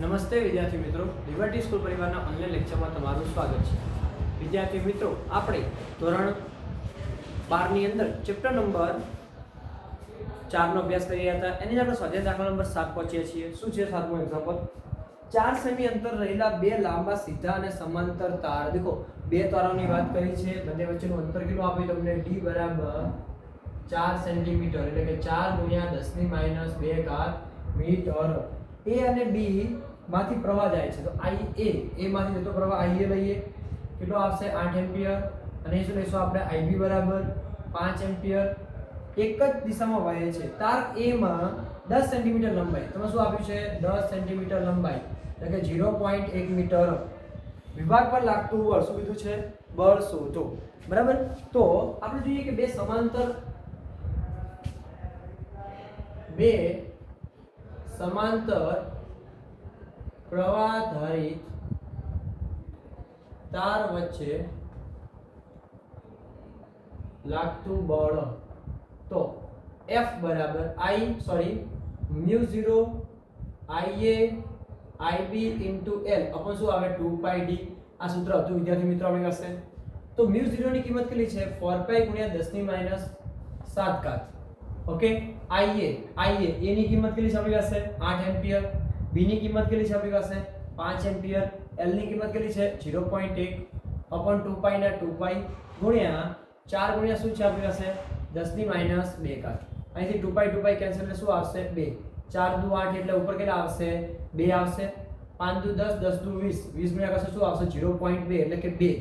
નમસ્તે વિદ્યાર્થી મિત્રો, લિબર્ટી સ્કૂલ પરિવારના ઓનલાઈન લેક્ચરમાં તમારું સ્વાગત છે. વિદ્યાર્થી મિત્રો, આપણે ધોરણ 12 ની અંદર ચેપ્ટર નંબર 4 નો અભ્યાસ કરી રહ્યા હતા. એની આપણે સ્વાધ્યાય દાખલા નંબર 7 પહોંચ્યા છીએ. શું છે સાતમું એક્ઝામ્પલ? 4 સેમી અંતર રહેલા બે લાંબા સીધા અને સમાંતર તાર. દેખો, બે તારોની વાત કરી છે. બંને વચ્ચેનું અંતર કેટલું આપ્યું તમને? d બરાબર 4 સેન્ટીમીટર, એટલે કે 4 ગુણ્યા 10 ની માઈનસ 2 ઘાત મીટર. A અને B માંથી પ્રવાહ જાય છે, તો IA A માંથી જતો પ્રવાહ IA લઈએ, કેટલો આવશે? 8 એમ્પિયર. અને શું લઈશું આપણે? IB બરાબર 5 એમ્પિયર. એક જ દિશામાં વહે છે. તાર A માં 10 સેન્ટીમીટર લંબાઈ, તમે શું આપ્યું છે? 10 સેન્ટીમીટર લંબાઈ, એટલે કે 0.1 મીટર. વિભાગ પર લાગતું બળ શું કીધું છે? બળ શોધો. બરાબર. તો આપણે જોઈએ કે બે સમાંતર પ્રવાહધારિત તાર વચ્ચે લાગતું બળ. તો F બરાબર mu 0 IA IB into L અપન શું આવે? 2πd. આ સૂત્ર હતું વિદ્યાર્થી મિત્રો આપણી પાસે. તો મ્યુ 0 ની કિંમત કેટલી છે? 4π ગુણ્યા 10 ની માઈનસ 7 ઘાત. ઓકે. IA A ની કિંમત કેટલી છે આપણી પાસે? 8 એમ્પિયર. B ની કિંમત કેટલી છે આપણી પાસે? 5 એમ્પિયર. L ની કિંમત કેટલી છે? 0.1 અપન 2π ના 2π ગુણ્યા 4 ગુણ્યા શું છે આપણી પાસે? 10 ની માઈનસ 2 ઘાત. અહીંથી 2π કેન્સલ એટલે શું આવશે? 2. 4 દુ 8 એટલે ઉપર કેટલા આવશે? 2 આવશે. 5 દુ 10 10 દુ 20 20 ગુણ્યા કરશો શું આવશે? 0.2 એટલે કે 2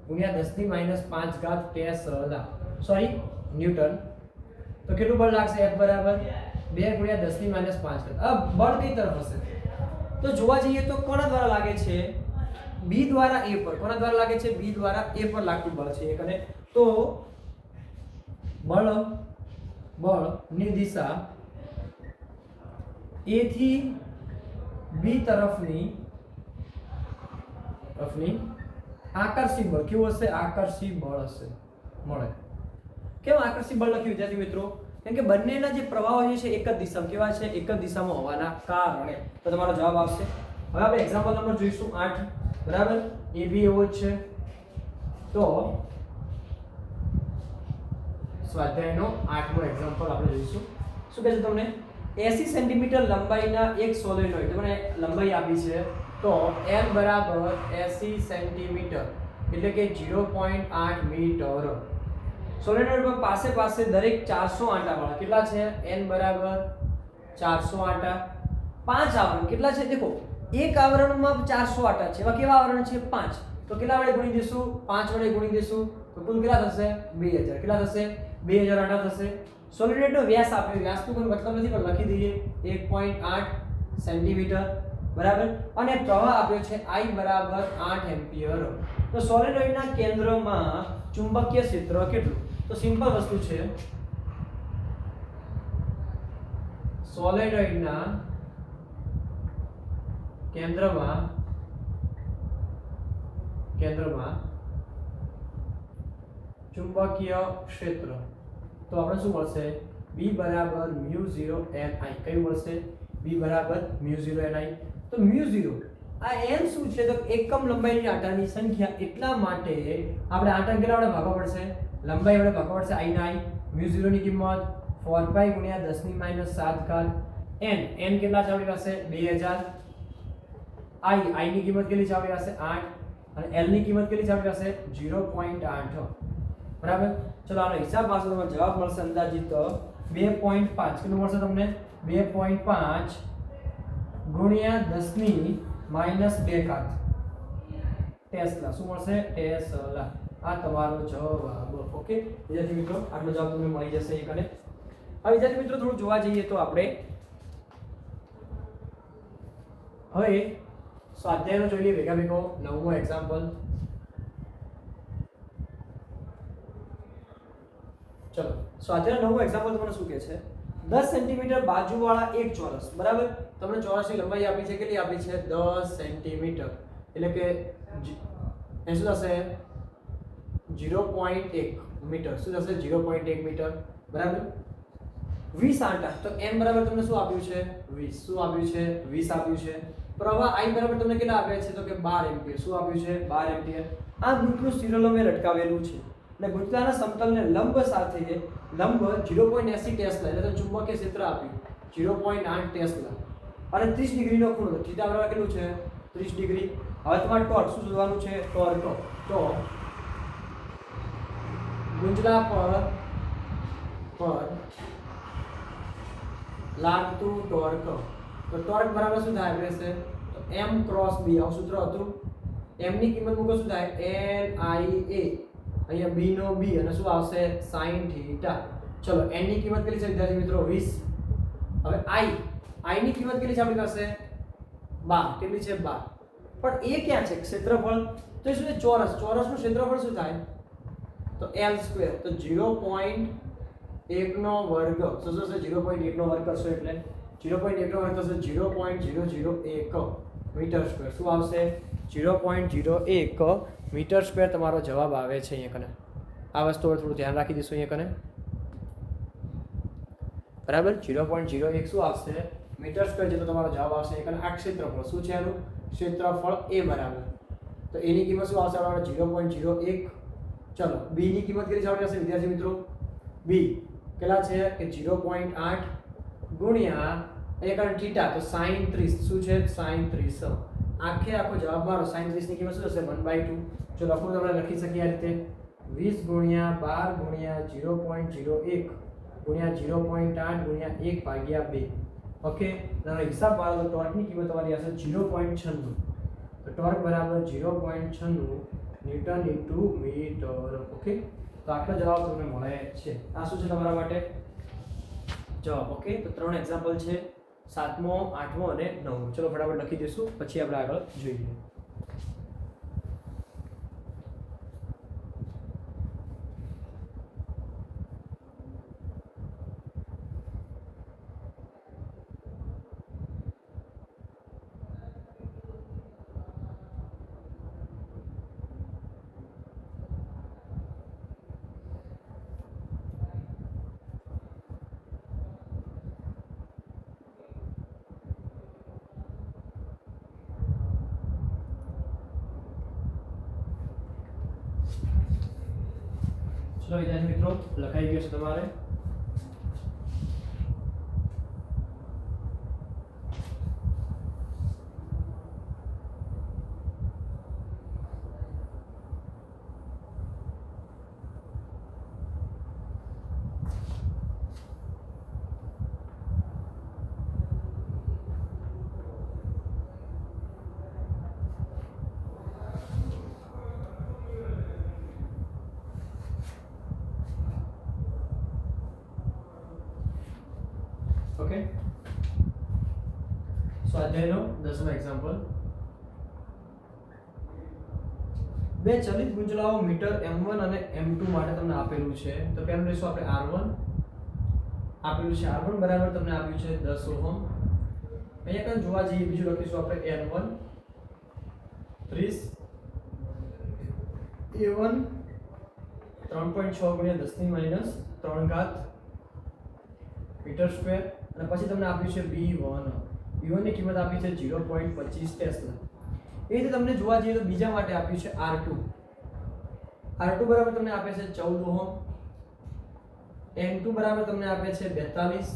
ગુણ્યા 10 ની માઈનસ 5 ઘાત ટેસ્લા ન્યૂટન. તો કેટલું બળ લાગશે? F બરાબર 2 ગુણ્યા 10 ની માઈનસ 5 ઘાત. अब બળ કઈ તરફ હશે? તો જોવા જઈએ તો કોના દ્વારા લાગે છે? B દ્વારા A પર. કોના દ્વારા લાગે છે? B દ્વારા A પર લાગતું બળ છે એક. અને તો બળની દિશા A થી B તરફની આકર્ષી બળ કેવું હશે? આકર્ષી બળ હશે. મળે. કેમ આકર્ષી બળ લખ્યું વિદ્યાર્થી મિત્રો? કેમ કે બંનેના જે પ્રવાહો છે એક જ દિશામાં કેવા છે? એક જ દિશામાં હોવાના કારણે. તો તમારો જવાબ આવશે. હવે આપણે એક્ઝામ્પલ નંબર જોઈશું 8. બરાબર. AB એવો જ છે. તો સ્વાધ્યાયનો 8મો એક્ઝામ્પલ આપણે જોઈશું. શું કહે છે તમને? 80 સેન્ટીમીટર લંબાઈના એક સોલેનોઇડ, તમને લંબાઈ આપી છે. તો L બરાબર 80 સેન્ટીમીટર એટલે કે 0.8 મીટર. સોલેનોઇડ પર પાસે દરેક 400 આંટા વાળા કેટલા છે? N બરાબર 400 આંટા. 5 આવરણ કેટલા છે? દેખો, એક આવરણમાં 400 આંટા છે. એવા કેવા આવરણ છે? 5. તો કેટલા વડે ગુણી દેશું? 5 વડે ગુણી દેશું તો કુલ કેટલા થશે? 2000. કેટલા થશે? 2000 આંટા થશે. સોલિનોઇડનો વ્યાસ આપ્યો. વ્યાસનો કોઈ મતલબ નથી પણ લખી દઈએ 1.8 સેન્ટીમીટર. બરાબર. અને પ્રવાહ આપ્યો છે I બરાબર 8 એમ્પિયર. તો સોલિનોઇડના કેન્દ્રમાં ચુંબકીય ક્ષેત્ર કેટલું? તો સિમ્પલ વસ્તુ છે. સોલિનોઇડના કેન્દ્રમાં ચુંબકીય ક્ષેત્ર. તો આપણે શું મળશે? B બરાબર મ્યુ 0 Ni. કયું મળશે? B બરાબર મ્યુ 0 Ni. તો મ્યુ 0 આ n શું છે? તો એકમ લંબાઈની આંટાની સંખ્યા. એટલા માટે આપણે આંટા કેટલા વડે ભાગવા પડશે? લંબાઈ વડે ભાગવા પડશે. I ના I. મ્યુ 0 ની કિંમત 4π ગુણ્યા 10 ની માઈનસ 7 ઘાત. n કેટલા છે આપણી પાસે? 2000. I ની કિંમત કેટલી છે આપણી પાસે? 8. અને L ની કિંમત કેટલી છે આપણી પાસે? 0.8. બરાબર. ચલો આનો હિસાબ પાછો તમને જવાબ મળશે અંદાજિત 2.5. કેટલું મળશે તમને? 2.5 ગુણ્યા 10 ની માઈનસ 2 ઘાત ટેસ્લા. શું મળશે? ટેસ્લા. આ તમારો જવાબ. ઓકે વિદ્યાર્થી મિત્રો, આટલો જવાબ તમને મળી જશે એક. અને હવે વિદ્યાર્થી મિત્રો થોડું જોવા જઈએ તો આપણે હવે સ્વાધ્યાયનો જોઈ લઈએ ભેગો 9મો એક્ઝામ્પલ. ચલો સ્વાધ્યાયનો 9મો એક્ઝામ્પલ તમને શું કહે છે? 10 સેન્ટીમીટર બાજુવાળા એક ચોરસ. બરાબર. તમને ચોરસની લંબાઈ આપી છે. કેટલી આપી છે? 10 સેન્ટીમીટર. એટલે કે એ શું થશે? 0.1 મીટર. શું થશે? 0.1 મીટર. બરાબર. 20 આંટા. તો m બરાબર તમને શું આપ્યું છે? 20. શું આપ્યું છે? 20 આપ્યું છે. પ્રવાહ I બરાબર તમને કેટલા આપ્યા છે તો કે 12 એમ્પિયર. શું આપ્યું છે 12 એમ્પિયર. આ ગ્રુપનું સિરિયલોમે લટકાવેલું છે અને ગુંચલાના સમતલને લંબ સાથે લંબ 0.80 ટેસ્લા એટલે ચુંબકીય ક્ષેત્ર આપ્યું 0.8 ટેસ્લા અને 30 ડિગ્રીનો ખૂણો થીટા બરાબર કેટલું છે 30 ડિગ્રી. હવે તમારે ટોર્ક શું શોધવાનું છે ટોર્ક. તો ગુંચલા પર લાગતું ટોર્ક. તો ટોર્ક બરાબર શું થાય રહેશે તો m ક્રોસ b. આ સૂત્ર હતું. m ની કિંમત મૂકો શું થાય n i a. અહીંયા b નો b અને શું આવશે sin થીટા. ચલો n ની કિંમત કેટલી છે વિદ્યાર્થી મિત્રો 20. હવે i ની કિંમત કેટલી છે આપણી પાસે 12. કેટલી છે 12. પણ એ ક્યાં છે ક્ષેત્રફળ તો એ શું છે ચોરસ. ચોરસનું ક્ષેત્રફળ શું થાય તો l². તો 0.1 નો વર્ગ. શું થશે 0.1 નો વર્ગ કરશો એટલે 0.1 નો વર્ગ થશે 0.001 મીટર સ્ક્વેર. શું આવશે 0.01 મીટર સ્ક્વેર તમારો જવાબ આવે છે અહીંયા કને. આ વસ્તુ થોડું ધ્યાન રાખી દઈશું અહીંયા કને બરાબર. 0.01 શું આવશે મીટર સ્ક્વેર જેટલો તમારો જવાબ આવશે અહીંયા કને. આ ક્ષેત્રફળ શું છે આનું ક્ષેત્રફળ a બરાબર. તો a ની કિંમત શું આવશે આપણા 0.01. ચલો b ની કિંમત કેટલી આવશે વિદ્યાર્થી મિત્રો b કેટલા છે કે 0.8 ગુણ્યા અહીંયા કને થીટા તો sin 30. શું છે sin 30. આખો જવાબ મારો sin 30 ની કિંમત શું હશે 1/2. જો લખવું તો આપણે લખી શકીએ આ રીતે 20 ગુણ્યા 12 ગુણ્યા 0.01 ગુણ્યા 0.8 ગુણ્યા 1/2. ઓકે તમારો હિસાબ મારો તો ટોર્કની કિંમત તમારી આવશે 0.96. તો ટોર્ક બરાબર 0.96 ન્યૂટન ઇન્ટુ મીટર. ઓકે તો આટલો જવાબ તમને મળે છે. આ શું છે તમારા માટે જવાબ. ઓકે તો 3 એક્ઝામ્પલ છે 7મો 8મો અને 9મો. ચલો ફટાફટ લખી દઈશું પછી આપણે આગળ જોઈએ. ચલો વિદ્યાર્થી મિત્રો લખાઈ ગયો છે તમારે. ઓકે સ્વાધ્યાયનો 10મો એક્ઝામ્પલ. બે ચલિત ગુંચલાઓ મીટર m1 અને m2 માટે તમને આપેલું છે. તો પહેલું લઈશું આપણે r1. આપેલું છે r1 બરાબર તમને આપ્યું છે 10 ઓહમ. અહીંયા કન જોવા જઈએ બીજું લખીશું આપણે n1 30 a1 3.6 ગુણ્યા 10 ની માઈનસ 3 ઘાત મીટર સ્ક્વેર. અને પછી તમને આપ્યું છે b1. b1 ની કિંમત આપી છે 0.25 ટેસ્લા. એ રીતે તમને જોવા જઈએ તો બીજા માટે આપ્યું છે r2. r2 બરાબર તમને આપે છે 14 ઓહમ. n2 બરાબર તમને આપે છે 42.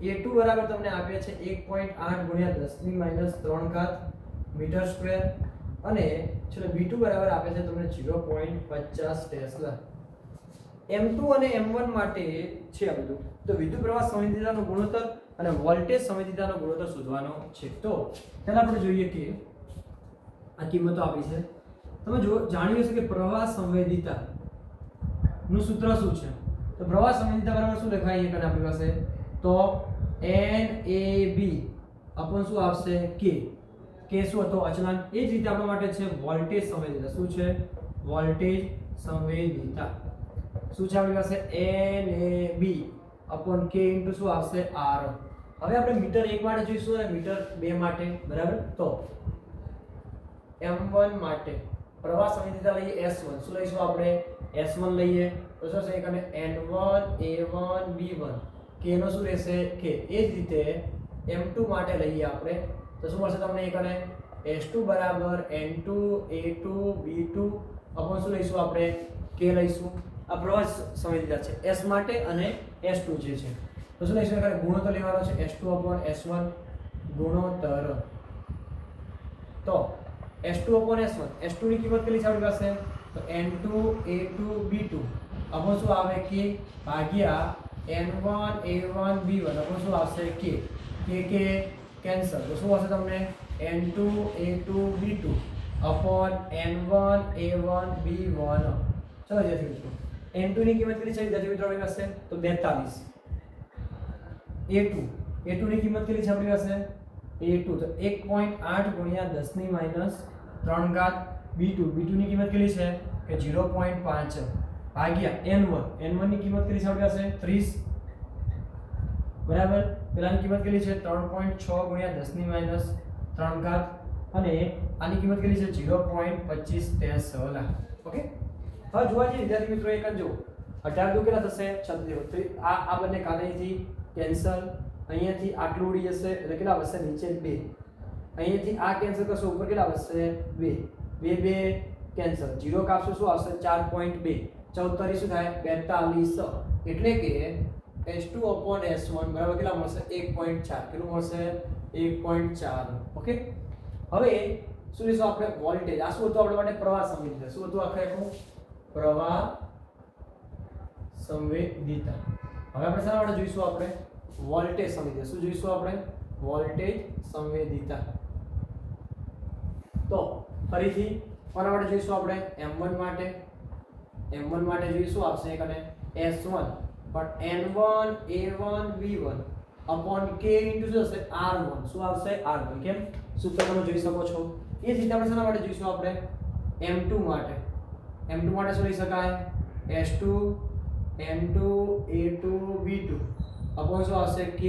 a2 બરાબર તમને આપે છે 1.8 ગુણ્યા 10 ની માઈનસ 3 ઘાત મીટર સ્ક્વેર. અને ચલો b2 બરાબર આપે છે તમને 0.50 ટેસ્લા. m2 અને m1 માટે છે આ બધું. તો વિદ્યુત પ્રવાહ સંવેદિતાનો ગુણોત્તર અને વોલ્ટેજ સંવેદિતાનો ગુણોત્તર શોધવાનો છે. તો પહેલા આપણે જોઈએ કે આ કિંમતો આપી છે. તમે જો જાણ્યું હશે કે પ્રવાહ સંવેદિતા નું સૂત્ર શું છે. તો પ્રવાહ સંવેદિતા બરાબર શું લખાય છે કને આપણી પાસે તો NAB અપોન શું આવશે K. K શું હતો અચળાંક. એ જ રીતે આપણા માટે છે વોલ્ટેજ સંવેદિતા. શું છે વોલ્ટેજ સંવેદિતા. શું છે આપણી પાસે NAB અપોન K ઇન્ટુ શું આવશે R. હવે આપણે મીટર 1 માટે જોઈશું અને મીટર 2 માટે બરાબર. તો m1 માટે પ્રવાહ સંવેદિતા લઈએ S1. શું લઈશું આપણે S1 લઈએ તો શું છે કને N1 A1 B1 K નો શું રહેશે K. એ જ રીતે m2 માટે લઈએ આપણે તો શું મળશે તમને એક અને S2 બરાબર N2 A2 B2 अपन શું લઈશું આપણે k લઈશું આ પ્રવાહ સંવેદિતા છે S માટે અને S2 જે છે તો શું લઈશું એટલે ગુણોત્તર લેવાનો છે S2 S1 ગુણોત્તર તો S2 S1 S2 ની કિંમત કેટલી છે આપણી પાસે તો N2 A2 B2 अपन શું આવે k ભાગ્યા N1 A1 B1 अपन શું આવશે k કેન્સલ તો શું આવશે તમને N2 A2 B2 upon N1 A1 B1 ચલો વિદ્યાર્થી મિત્રો N2 ની કિંમત કેટલી છે વિદ્યાર્થી મિત્રો આપણી પાસે તો 42 A2 ની કિંમત કેટલી છે આપણી પાસે A2 તો 1.8 ગુણ્યા 10 ની માઈનસ 3 ઘાત B2 ની કિંમત કેટલી છે કે 0.5 ભાગ્યા N1 ની કિંમત કેટલી છે આપણી પાસે 30 બરાબર પેલાની કિંમત કેટલી છે 3.6 ગુણ્યા 10 ની માઈનસ 3 ઘાત અને આની કિંમત કેટલી છે 0.25 ટેસ્લા ઓકે હવે જોવા જઈએ વિદ્યાર્થી મિત્રો એક જો 18 દુ કેટલા થશે 36 આ બંને કાઢીથી કેન્સલ અહીંયાથી આટલું ઉડી જશે એટલે કેટલા વધશે નીચે 2 અહીંયાથી આ કેન્સલ કરશો ઉપર કેટલા વધશે 2 કેન્સલ 0 કાપશો શું આવશે 4.2 14 શું થાય 42 એટલે કે S2 S1 બરાબર કેટલા મળશે 1.4 કેટલું મળશે 1.4 ઓકે હવે શું લઈશું આપણે વોલ્ટેજ આ શું હતું આપણા માટે પ્રવાહ સંવેદિતા શું હતું આખું પ્રવાહ સંવેદિતા હવે આપણે શા માટે જોઈશું આપણે વોલ્ટેજ સંવેદિતા શું જોઈશું આપણે વોલ્ટેજ સંવેદિતા તો ફરીથી કોના માટે જોઈશું આપણે M1 માટે જોઈશું આવશે એક અને S1 પણ N1 A1 B1 upon k into શું હશે R1 શું આવશે R1 કેમ સૂત્ર તમે જોઈ શકો છો એ જ રીતે આપણે શેના માટે જોઈશું આપણે M2 માટે શું લઈ શકાય S2 N2 A2 B2 upon શું આવશે k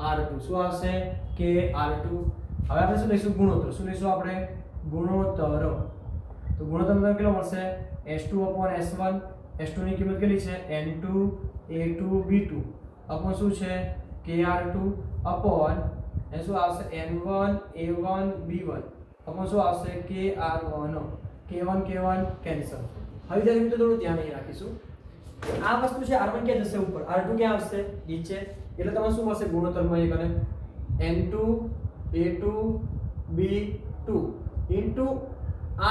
R2 શું આવશે k R2 હવે આપણે શું લઈશું ગુણોત્તર શું લઈશું આપણે ગુણોત્તર તો ગુણોત્તર તમને કેટલો મળશે S2 S1 S2 ની કિંમત કેટલી છે N2 A2 B2 upon શું છે KR2 upon એ શું આવશે N1 A1 B1 upon શું આવશે KR1 K1 કેન્સલ હવે જ્યારે મિત્રો થોડું ધ્યાન અહીં રાખીશું આ વસ્તુ છે R1 ક્યાં જશે ઉપર R2 ક્યાં આવશે નીચે એટલે તમને શું મળશે ગુણોત્તરમાં એક અને N2 A2 B2 into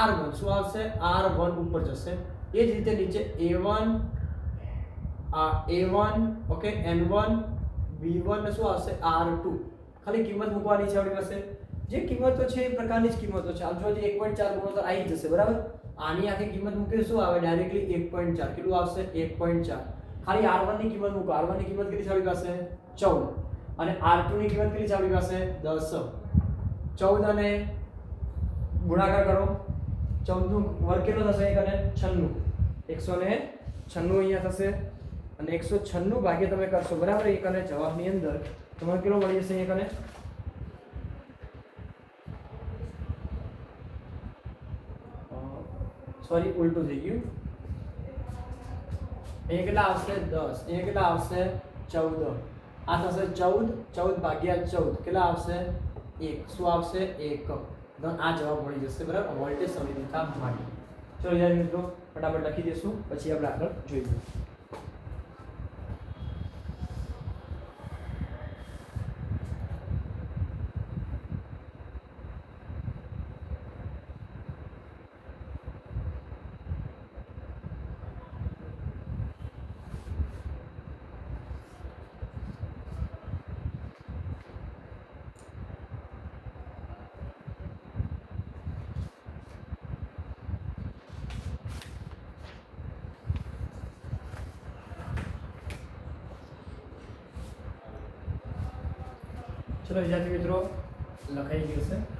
R1 શું આવશે R1 ઉપર જશે એ જ રીતે નીચે A1 ઓકે N1 B1 ને શું આવશે R2 ખાલી કિંમત મૂકવાની છે આપણી પાસે જે કિંમતો છે એ પ્રકારની જ કિંમતો છે આમ જો 1.4 ગુણોત્તર આવી જશે બરાબર આની આખી કિંમત મૂકીએ શું આવે ડાયરેક્ટલી 1.4 કેટલું આવશે 1.4 ખાલી R1 ની કિંમત મૂકો R1 ની કિંમત કેટલી છે આપણી પાસે 14 અને R2 ની કિંમત કેટલી છે આપણી પાસે 10 14 અને ગુણાકાર કરો 14 નું વર્ગ કેટલો થશે એક અને 96 196 અહીંયા થશે અને 196 ભાગ્યા તમે કરશો બરાબર એક અને જવાબની અંદર તમારે કેટલો મળી જશે એક અને સોરી ઉલટું થઈ ગયું અહીંયા કેટલા આવશે 10 અહીંયા કેટલા આવશે 14 આ થશે 14 ભાગ્યા 14 કેટલા આવશે 1 શું આવશે 1 તો આ જવાબ મળી જશે બરાબર વોલ્ટેજ સંવેદિતા માટે ચલો યાર મિત્રો ફટાફટ લખી દઈશું પછી આપણે આગળ જોઈએ ચલો વિદ્યાર્થી મિત્રો લખાઈ ગયું છે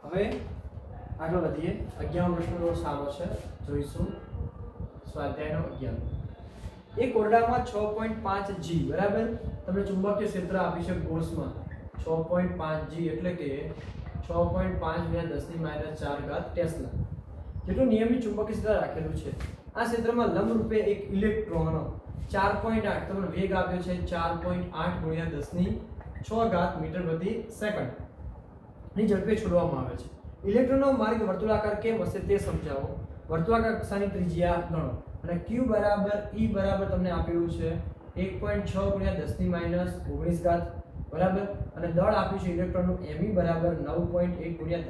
હવે આગળ વધીએ. 11મો પ્રશ્ન થોડો સારો છે, જોઈશું. સ્વાધ્યાયનો 11. એક ઓરડામાં 6.5 G બરાબર તમને ચુંબકીય ક્ષેત્ર આપી છે કોર્સમાં 6.5 G એટલે કે 6.5 × 10⁻⁴ ટેસ્લા જેટલું નિયમિત ચુંબકીય ક્ષેત્ર રાખેલું છે. આ ક્ષેત્રમાં લંબરૂપે એક ઇલેક્ટ્રોન 4.8 તમને વેગ આપ્યો છે 4.8 × 10⁶ મીટર પ્રતિ સેકન્ડ ની ઝડપે છોડવામાં આવે છે. ઇલેક્ટ્રોનનો માર્ગ વર્તુળાકાર કેમ હશે તે સમજાવો. વર્તુળાકાર કક્ષાની ત્રિજ્યા ગણો અને q E બરાબર તમને આપેલું છે 1.6 × 10⁻19 બરાબર અને દળ આપ્યું છે ઇલેક્ટ્રોનનું me બરાબર 9.1 ×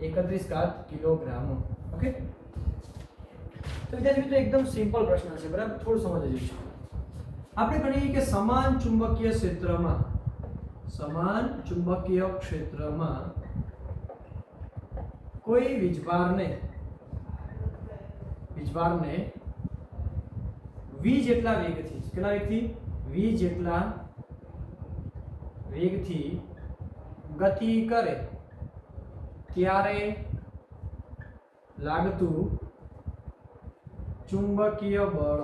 10⁻31 કિલોગ્રામ. ઓકે, તો વિદ્યાર્થી મિત્રો એકદમ સિમ્પલ પ્રશ્ન છે બરાબર, થોડું સમજી જઈશું. આપણે ગણીએ કે સમાન ચુંબકીય ક્ષેત્રમાં કોઈ વીજભારને v જેટલા વેગથી કેટલા વેગથી v જેટલા વેગથી ગતિ કરે ત્યારે લાગતું ચુંબકીય બળ.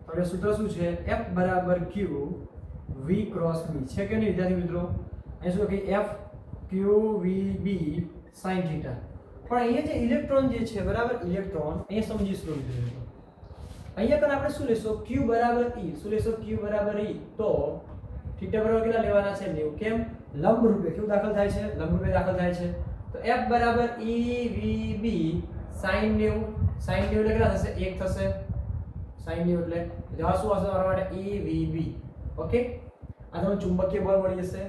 હવે સૂત્ર શું છે? F = q v × b છે કે નહીં વિદ્યાર્થી મિત્રો? અહીં શું કે F q v b sin θ. પણ અહીંયા જે ઇલેક્ટ્રોન જે છે બરાબર, ઇલેક્ટ્રોન અહીંયા સમજીશું મિત્રો. અહીંયા કને આપણે શું લેશું? q = e. શું લેશું? q = e. તો θ બરાબર કેટલા લેવાના છે? 90. કેમ? લંબ રૂપે કેવું દાખલ થાય છે? લંબ રૂપે દાખલ થાય છે. તો F = e v b sin 90. sin 90 એટલે કેટલા થશે? 1 થશે. sin 90 એટલે જવાબ શું આવશે તમારા માટે? e v b. ઓકે, આ તમને ચુંબકીય બળ મળી જશે.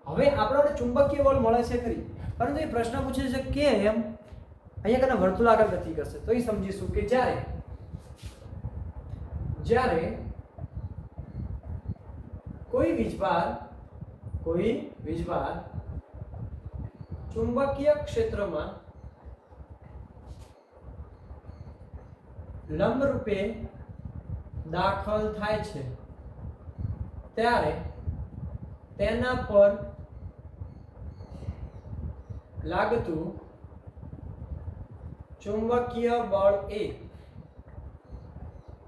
હવે આપણને ચુંબકીય બળ મળે છે ખરી, પરંતુ એ પ્રશ્ન પૂછે છે કે એમ અહીંયા કને વર્તુળાકાર ગતિ કરશે. તો એ સમજીશું કે જ્યારે કોઈ વીજભાર ચુંબકીય ક્ષેત્રમાં લંબ રૂપે દાખલ થાય છે ત્યારે તેના પર લાગતું ચુંબકીય બળ એ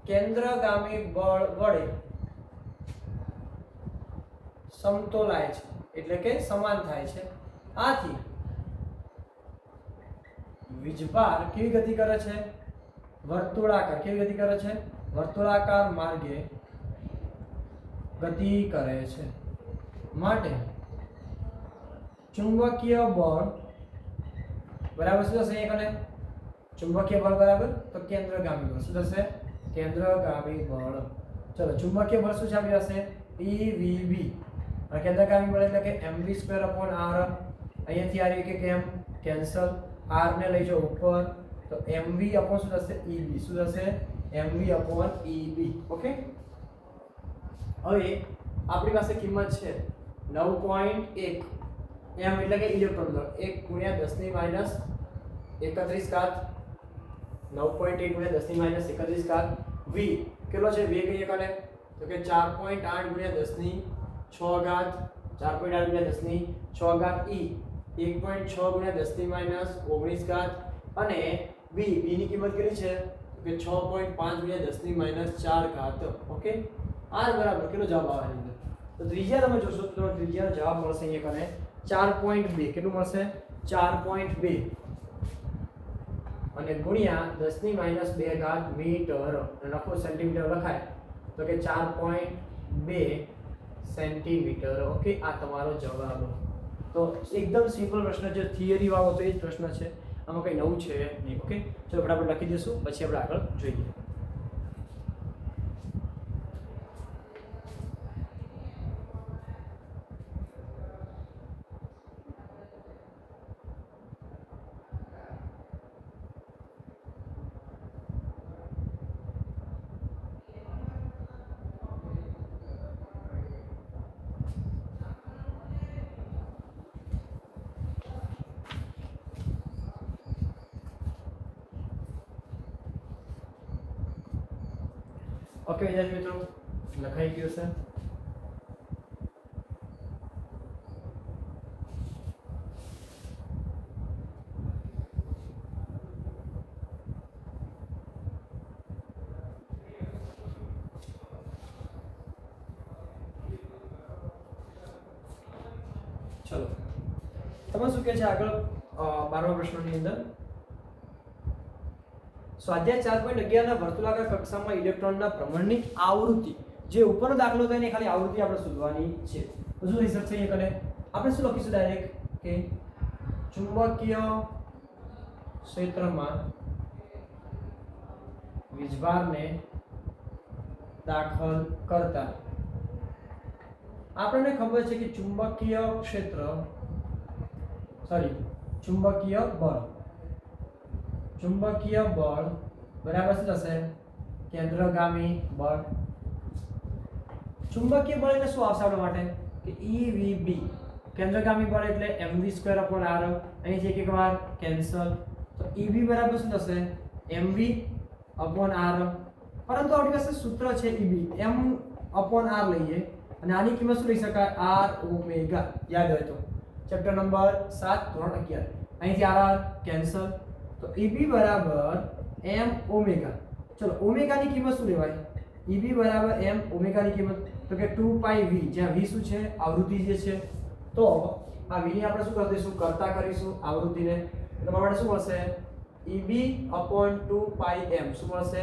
કેન્દ્રગામી બળ વડે સમતોલાય છે, એટલે કે સમાન થાય છે. આથી વીજભાર કેવી ગતિ કરે છે? વર્તુળાકાર માર્ગે ગતિ કરે છે. માટે ચુંબકીય બળ બરાબર શું થશે? અહીંયા કને ચુંબકીય બળ બરાબર તો કેન્દ્રગામી બળ. શું થશે? કેન્દ્રગામી બળ. ચલો, ચુંબકીય બળ શું છે આપણી પાસે? EVB. અને કેન્દ્રગામી બળ એટલે કે mv² / r. અહીંયાથી આ રીતે કેમ કેન્સલ, r ને લઈ જાઓ ઉપર તો mv / શું થશે? EB. શું થશે? mv / EB. ઓકે, હવે આપણી પાસે કિંમત છે 9.1 m એટલે કે ઇલેક્ટ્રોન બળ 1 × 10⁻31 9.1 × 10⁻31 v કેટલો છે વેગ અહીંયા કને? તો કે 4.8 × 10⁶ 4.8 × 10⁶ e 1.6 × 10⁻19 અને v ની કિંમત કેટલી છે? તો કે 6.5 × 10⁻⁴. ઓકે, r બરાબર કેટલો જવાબ આવે છે? તો ત્રિજ્યા તમે જોશો તો ત્રિજ્યાનો જવાબ મળશે અહીંયા કને 4.2. કેટલું મળશે? 4.2 અને ગુણ્યા 10⁻² મીટર. લખો સેન્ટીમીટર લખાય તો કે 4.2 સેન્ટીમીટર. ઓકે, આ તમારો જવાબ. તો એકદમ સિમ્પલ પ્રશ્ન છે, થિયરી વાળો તો એ જ પ્રશ્ન છે, આમાં કંઈ નવું છે નહીં. ઓકે, ચલો ફટાફટ લખી દઈશું, પછી આપણે આગળ જોઈએ. ઓકે વિદ્યાર્થી મિત્રો, લખાઈ ગયું છે. ચલો તમે શું કહે છે આગળ 12મા પ્રશ્નની અંદર સ્વાધ્યાય 4.11 ના વર્તુળાકાર કક્ષામાં ઇલેક્ટ્રોનના ભ્રમણની આવૃત્તિ જે ઉપરનો દાખલો હતો એને ખાલી આવૃત્તિ આપણે શોધવાની છે તો શું થઈ શકશે અહીંયા કને આપણે શું લખીશું ડાયરેક્ટ કે ચુંબકીય ક્ષેત્રમાં વીજભારને દાખલ કરતા આપણને ખબર છે કે ચુંબકીય ક્ષેત્ર ચુંબકીય બળ બરાબર શું થશે કેન્દ્રગામી બળ ચુંબકીય બળ એટલે શું આવશે આપણા માટે કે EVB કેન્દ્રગામી બળ એટલે mv²/r અહીંથી એક વાર કેન્સલ તો EB બરાબર શું થશે mv/r પરંતુ આપણી પાસે સૂત્ર છે EB m/r લઈએ અને આની કિંમત શું લઈ શકાય r ઓમેગા યાદ હોય તો ચેપ્ટર નંબર 7 ધોરણ 11 અહીંથી r કેન્સલ તો EB બરાબર m ઓમેગા ચલો ઓમેગા ની કિંમત શું લેવાય EB બરાબર m ઓમેગા ની કિંમત તો કે 2πv જ્યાં v શું છે આવૃત્તિ જે છે તો આ v ની આપણે શું કરી દઈશું કરતા કરીશું આવૃત્તિને તમારા માટે શું મળશે EB/2πm શું મળશે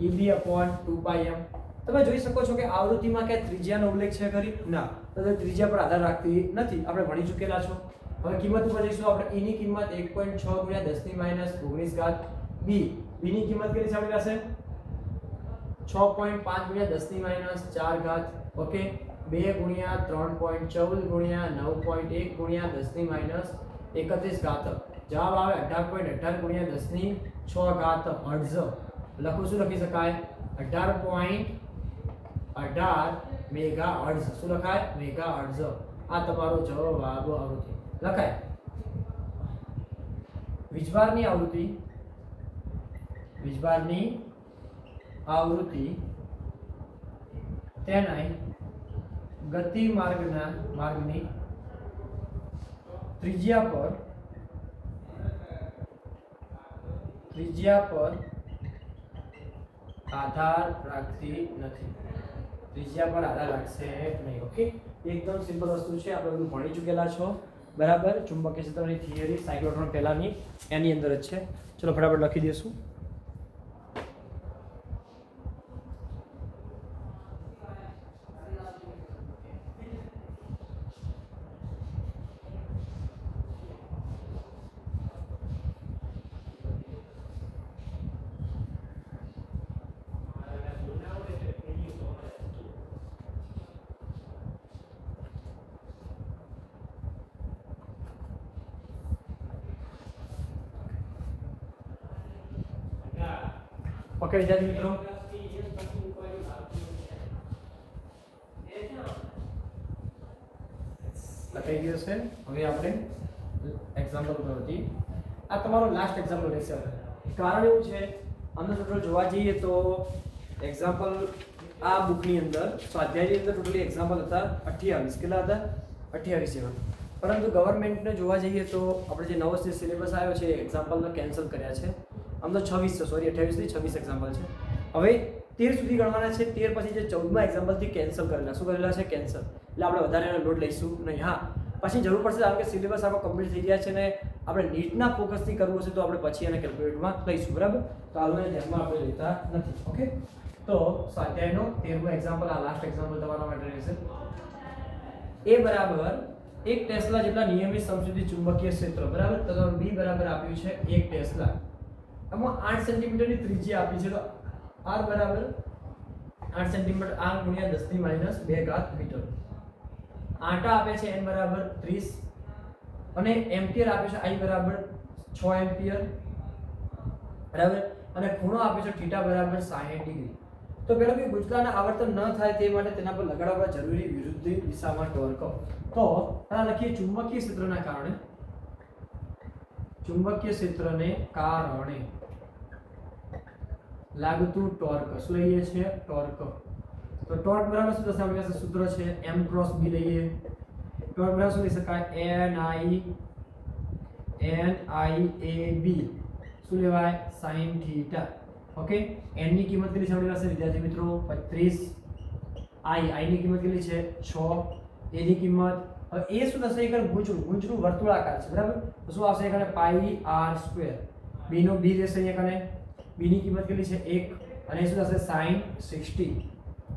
EB/2πm તમે જોઈ શકો છો કે આવૃત્તિમાં કે ત્રિજ્યાનો ઉલ્લેખ છે ખરી ના તો ત્રિજ્યા પર આધાર રાખતી નથી આપણે ભણી ચૂકેલા છો હવે કિંમત ઉપર જઈશું આપણે e ની કિંમત 1.6 × 10⁻19 ઘાત b ની કિંમત કેટલી છે આપણી પાસે 6.5 × 10⁻4 ઘાત ઓકે 2 × 3.14 × 9.1 × 10⁻31 ઘાત જવાબ આવે 18.18 × 10⁶ ઘાત હર્ટ્ઝ લખું શું લખી શકાય 18.18 મેગાહર્ટ્ઝ શું લખાય મેગાહર્ટ્ઝ આ તમારો જવાબ આવૃત્તિ લખાય વીજભારની આવૃત્તિ તેના ગતિ માર્ગની ત્રિજ્યા પર આધાર રાખતી નથી ત્રિજ્યા પર આધાર રાખશે નહીં ઓકે એકદમ સિમ્પલ વસ્તુ છે આપણે બધું ભણી ચૂકેલા છો બરાબર ચુંબકીય ક્ષેત્રની થિયરી સાયક્લોટ્રોન પહેલાની એની અંદર જ છે ચલો ફટાફટ લખી દઈશું ઓકે વિદ્યાર્થી મિત્રો લખાઈ ગયો છે હવે આપણે એક્ઝામ્પલ કરતી આ તમારો લાસ્ટ એક્ઝામ્પલ રહેશે કારણ એવું છે અંદર ટોટલ જોવા જઈએ તો એક્ઝામ્પલ આ બુકની અંદર સ્વાધ્યાયની અંદર ટોટલી એક્ઝામ્પલ હતા 28 કેટલા હતા 28 જેવા પરંતુ ગવર્મેન્ટને જોવા જઈએ તો આપણે જે નવો સિલેબસ આવ્યો છે એક્ઝામ્પલને કેન્સલ કર્યા છે આમ તો 26 છે સોરી 28 થી 26 એક્ઝામ્પલ છે હવે 13 સુધી ગણવાના છે 13 પછી જે 14મા એક્ઝામ્પલથી કેન્સલ કરેલા શું કરેલા છે કેન્સલ એટલે આપણે વધારે એનો લોડ લઈશું નહીં હા પછી જરૂર પડશે કારણ કે સિલેબસ આપણો કમ્પ્લીટ થઈ ગયા છે ને આપણે નીટના ફોકસથી કરવું હશે તો આપણે પછી એને કેલ્ક્યુલેટરમાં લઈશું બરાબર તો હાલમાં ધ્યાનમાં આપણે લેતા નથી ઓકે તો સ્વાધ્યાયનો 13મો એક્ઝામ્પલ આ લાસ્ટ એક્ઝામ્પલ તમારા માટે રહેશે એ બરાબર 1 ટેસ્લા જેટલા નિયમિત સમશુદ્ધિ ચુંબકીય ક્ષેત્ર બરાબર તો b બરાબર આપ્યું છે 1 ટેસ્લા આમાં 8 સેન્ટીમીટરની ત્રિજ્યા આપી છે તો r બરાબર 8 સેન્ટીમીટર r × 10⁻2 ઘાત મીટર આટા આપે છે n બરાબર 30 અને એમ્પિયર આપે છે i બરાબર 6 એમ્પિયર બરાબર અને ખૂણો આપે છે θ બરાબર 60 ડિગ્રી તો પેલો કે ગુંચલાના આવર્તન ન થાય તે માટે તેના પર લગાડવા જરૂરી વિરુદ્ધ દિશામાં ટોર્ક તો આ લખીએ ચુંબકીય ક્ષેત્રને કારણે લાગતું ટોર્ક શું લઈએ છે ટોર્ક તો ટોર્ક બરાબર શું થશે આપણી પાસે સૂત્ર છે m×b લઈએ ટોર્ક બરાબર શું લઈ શકાય NIAB શું લેવાય sin θ ઓકે n ની કિંમત કેટલી છે આપણી પાસે વિદ્યાર્થી મિત્રો 35 i ની કિંમત કેટલી છે 6 a ની કિંમત હવે એ શું થશે એક ગુંચરું વર્તુળાકાર છે બરાબર તો શું આવશે એકને પાઈ r સ્ક્વેર b નો b રહેશે અહીંયા કને b ની કિંમત કેટલી છે 1 અને શું થશે sin 60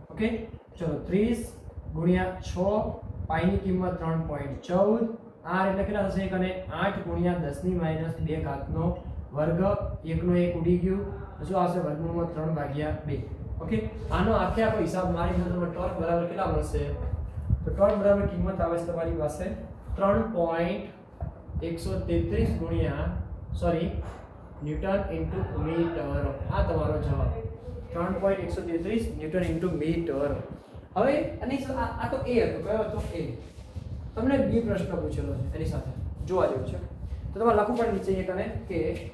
ઓકે ચલો 30 ગુણ્યા 6 પાઈ ની કિંમત 3.14 r એટલે કેટલા થશે એકને 8 ગુણ્યા 10 ની માઈનસ 2 ઘાતનો વર્ગ 1 નો 1 ઉડી ગયું તો શું આવશે વર્ગમૂળમાં 3 ભાગ્યા 2 ઓકે આનો આખો હિસાબ મારી નજરમાં ટોર્ક બરાબર કેટલા મળશે તો ટોર્ક બરાબર કિંમત આવે છે તમારી પાસે 3.133 ગુણ્યા ન્યૂટન ઇન્ટુ મીટર આ તમારો જવાબ 3.133 ન્યૂટન ઇન્ટુ મીટર હવે આની આ તો એ હતો કયો હતો એ તમને બી પ્રશ્ન પૂછેલો છે એની સાથે જોવા જેવું છે તો તમારે લખવું પડે નીચે એ કને કે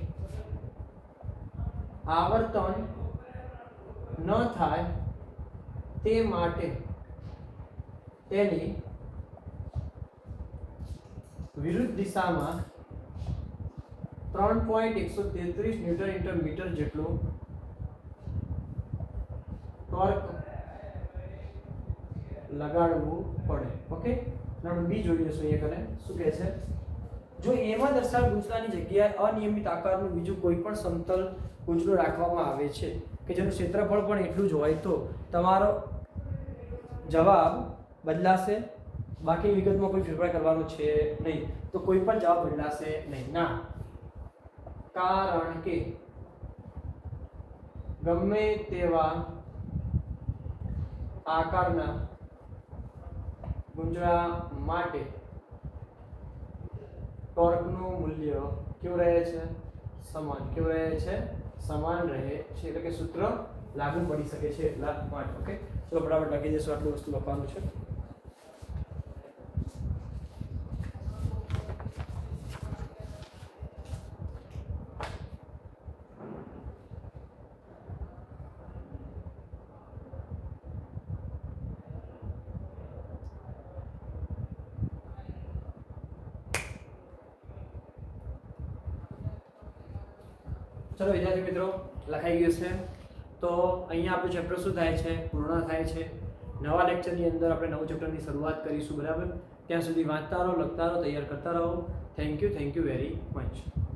આવર્તન ન થાય તે માટે તેની વિરુદ્ધ દિશામાં 3.133 ન્યૂટન ઇન્ટર મીટર જેટલું ટોર્ક લગાડવું પડે ઓકે આપણે બી જોઈ લઈશું અહીંયા કને શું કહે છે જો એમાં દર્શાવેલ ગુંચલાની જગ્યાએ અનિયમિત આકારનું બીજું કોઈ પણ સમતલ ગુંચલું રાખવામાં આવે છે કે જેનું ક્ષેત્રફળ પણ એટલું જ હોય તો તમારો જવાબ બદલાશે બાકી વિગતમાં કોઈ ફેરફાર કરવાનો છે નહીં તો કોઈ પણ જવાબ બદલાશે નહીં ના કારણ કે ગમે તેવા આકારના ગુંચળા માટે ટોર્કનું મૂલ્ય કેવું રહે છે સમાન કેવું રહે છે સમાન રહે છે એટલે કે સૂત્ર લાગુ પડી શકે છે એટલા માટે ઓકે ચલો ફટાફટ લખી દઈશું આટલું વસ્તુ લખવાનું છે ચલો વિદ્યાર્થી મિત્રો લખાઈ ગયું છે તો અહીંયા આપણું ચેપ્ટર શું થાય છે પૂર્ણ થાય છે નવા લેક્ચરની અંદર આપણે નવું ચેપ્ટરની શરૂઆત કરીશું બરાબર ત્યાં સુધી વાંચતા રહો લખતા રહો તૈયાર કરતા રહો થેન્ક યુ વેરી મચ